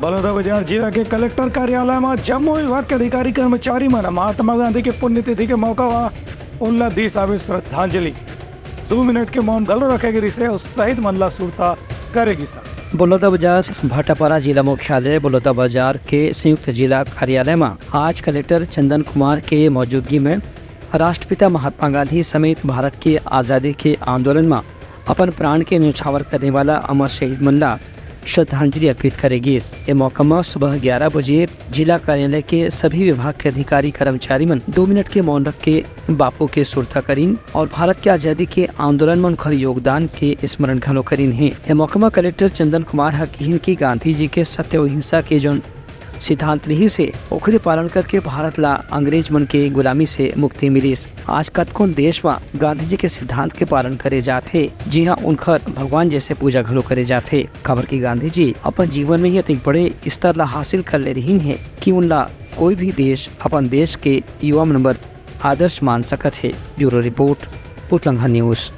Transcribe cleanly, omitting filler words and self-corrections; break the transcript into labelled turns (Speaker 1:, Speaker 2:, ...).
Speaker 1: बलौदाबाजार जिला के कलेक्टर कार्यालय में जम्मू विभाग के अधिकारी कर्मचारी मन महात्मा गांधी के पुण्यतिथि के मौका उनला दी आवे श्रद्धांजलि 2 मिनट के मौन गल रखेगी से उत्साहित मनला सुरता करेगी सा।
Speaker 2: बलौदाबाजार भाटापारा जिला मुख्यालय बलौदाबाजार के संयुक्त जिला कार्यालय में आज कलेक्टर चंदन कुमार के मौजूदगी में राष्ट्रपिता महात्मा गांधी समेत भारत के आज़ादी के आंदोलन में अपन प्राण के न्यौछावर करने वाला अमर शहीद मल्ला श्रद्धांजलि अर्पित करेगी। इस मौका में सुबह 11 बजे जिला कार्यालय के सभी विभाग के अधिकारी कर्मचारी मन 2 मिनट के मौन रख के बापू के सुरता करीन और भारत के आजादी के आंदोलन में उनकर योगदान के स्मरण घलो करीन है। यह मौका में कलेक्टर चंदन कुमार हकीन की गांधी जी के सत्य और हिंसा के जो सिद्धांत रही से ओखरे पालन करके भारत ला अंग्रेज मन के गुलामी से मुक्ति मिली। आज कतको देश में गांधी जी के सिद्धांत के पालन करे जाते, जी हाँ उनकर भगवान जैसे पूजा घलो करे जाते। खबर की गांधी जी अपन जीवन में ही बड़े स्तर ला हासिल कर ले रही है कि उनला कोई भी देश अपन देश के युवा नंबर आदर्श मान सकत है। ब्यूरो रिपोर्ट उतलंघा न्यूज।